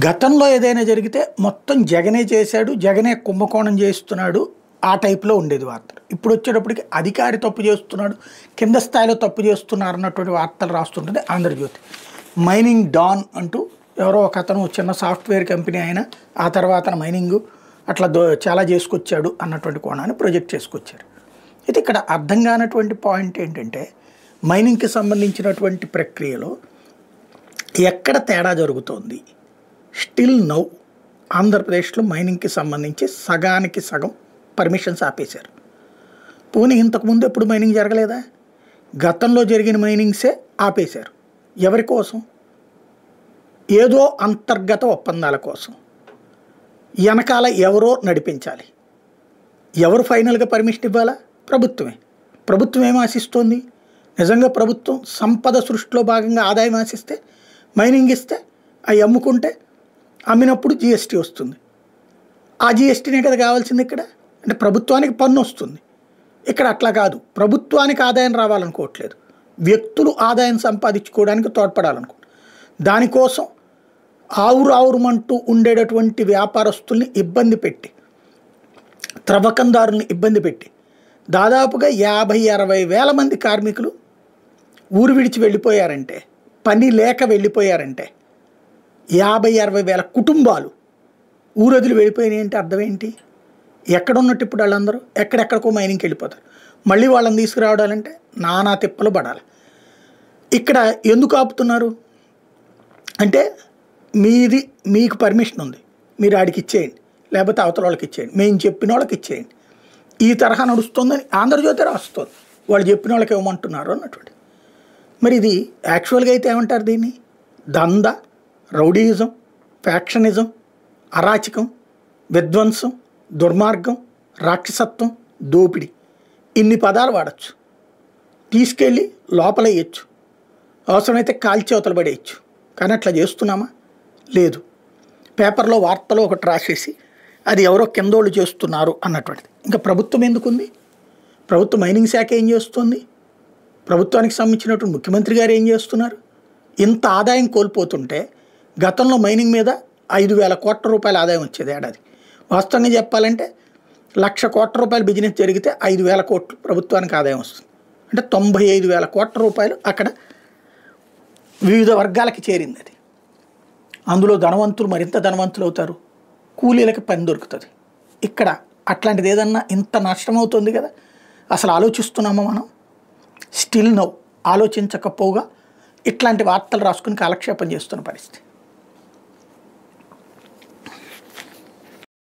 గతంలో ఏదైనా జరిగితే మొత్తం జగనే చేశాడు, జగనే కుంభకోణం చేస్తున్నాడు, ఆ టైప్లో ఉండేది వార్తలు. ఇప్పుడు వచ్చేటప్పటికి అధికారి తప్పు చేస్తున్నాడు, కింద స్థాయిలో తప్పు చేస్తున్నారు అన్నటువంటి వార్తలు రాస్తుంటుంది ఆంధ్రజ్యోతి. మైనింగ్ డాన్ అంటూ ఎవరో ఒక అతను చిన్న సాఫ్ట్వేర్ కంపెనీ అయినా ఆ తర్వాత మైనింగ్ అట్లా చాలా చేసుకొచ్చాడు అన్నటువంటి కోణాన్ని ప్రొజెక్ట్ చేసుకొచ్చారు. అయితే ఇక్కడ అర్థం కానటువంటి పాయింట్ ఏంటంటే, మైనింగ్కి సంబంధించినటువంటి ప్రక్రియలో ఎక్కడ తేడా జరుగుతోంది. స్టిల్ నౌ ఆంధ్రప్రదేశ్లో మైనింగ్కి సంబంధించి సగానికి సగం పర్మిషన్స్ ఆపేశారు. పోనీ ఇంతకుముందు ఎప్పుడు మైనింగ్ జరగలేదా? గతంలో జరిగిన మైనింగ్సే ఆపేశారు. ఎవరి కోసం? ఏదో అంతర్గత ఒప్పందాల కోసం. వెనకాల ఎవరో నడిపించాలి. ఎవరు ఫైనల్గా పర్మిషన్ ఇవ్వాలా? ప్రభుత్వమే. ప్రభుత్వం ఏం ఆశిస్తోంది? నిజంగా ప్రభుత్వం సంపద సృష్టిలో భాగంగా ఆదాయం ఆశిస్తే, మైనింగ్ ఇస్తే, అవి అమ్ముకుంటే, అమ్మినప్పుడు జిఎస్టీ వస్తుంది. ఆ జిఎస్టీనే కదా కావాల్సింది ఇక్కడ. అంటే ప్రభుత్వానికి పన్ను వస్తుంది. ఇక్కడ అట్లా కాదు. ప్రభుత్వానికి ఆదాయం రావాలనుకోవట్లేదు, వ్యక్తులు ఆదాయం సంపాదించుకోవడానికి తోడ్పడాలనుకో. దానికోసం ఆవురావురమంటూ ఉండేటటువంటి వ్యాపారస్తుల్ని ఇబ్బంది పెట్టి, త్రవ్వకందారుల్ని ఇబ్బంది పెట్టి, దాదాపుగా 50-60 వేల మంది కార్మికులు ఊరు విడిచి వెళ్ళిపోయారంటే, పని లేక వెళ్ళిపోయారంటే, 50-60 వేల కుటుంబాలు ఊరొదిలి వెళ్ళిపోయినాయి అంటే అర్థం ఏంటి? ఎక్కడున్నట్టు ఇప్పుడు వాళ్ళందరూ ఎక్కడెక్కడికో మైనింగ్కి వెళ్ళిపోతారు. మళ్ళీ వాళ్ళని తీసుకురావడాలంటే నానా తిప్పలు పడాలి. ఇక్కడ ఎందుకు ఆపుతున్నారు అంటే, మీకు పర్మిషన్ ఉంది, మీరు ఆడికి ఇచ్చేయండి, లేకపోతే అవతల వాళ్ళకి ఇచ్చేయండి, మేము చెప్పిన వాళ్ళకి ఇచ్చేయండి. ఈ తరహా నడుస్తుందని ఆంధ్రజ్యోతి రాస్తుంది. వాళ్ళు చెప్పిన వాళ్ళకి ఏమంటున్నారు అన్నటువంటి. మరి ఇది యాక్చువల్గా అయితే ఏమంటారు దీన్ని? దందా, రౌడీయిజం, ఫ్యాక్షనిజం, అరాచకం, విధ్వంసం, దుర్మార్గం, రాక్షసత్వం, దోపిడీ, ఇన్ని పదాలు వాడచ్చు. తీసుకెళ్ళి లోపల వేయచ్చు, అవసరమైతే కాల్చి అవతల పడేయచ్చు. కానీ అట్లా చేస్తున్నామా? లేదు. పేపర్లో వార్తలో ఒకటి రాసేసి అది ఎవరో కిందోళ్ళు చేస్తున్నారు అన్నటువంటిది. ఇంకా ప్రభుత్వం ఎందుకుంది? ప్రభుత్వం మైనింగ్ శాఖ ఏం చేస్తుంది? ప్రభుత్వానికి సంబంధించినటువంటి ముఖ్యమంత్రి గారు ఏం చేస్తున్నారు? ఇంత ఆదాయం కోల్పోతుంటే, గతంలో మైనింగ్ మీద 5,000 కోట్ల రూపాయల ఆదాయం వచ్చేది ఏడాది. వాస్తవంగా చెప్పాలంటే 1,00,000 కోట్ల రూపాయల బిజినెస్ జరిగితే 5,000 కోట్లు ప్రభుత్వానికి ఆదాయం వస్తుంది. అంటే 95,000 కోట్ల రూపాయలు అక్కడ వివిధ వర్గాలకి చేరింది. అది అందులో ధనవంతులు మరింత ధనవంతులు అవుతారు, కూలీలకి పని దొరుకుతుంది. ఇక్కడ అట్లాంటిది ఏదన్నా ఇంత నష్టం అవుతుంది కదా. అసలు ఆలోచిస్తున్నామా మనం? స్టిల్ నౌ ఆలోచించకపోగా ఇట్లాంటి వార్తలు రాసుకుని కాలక్షేపం చేస్తున్న పరిస్థితి.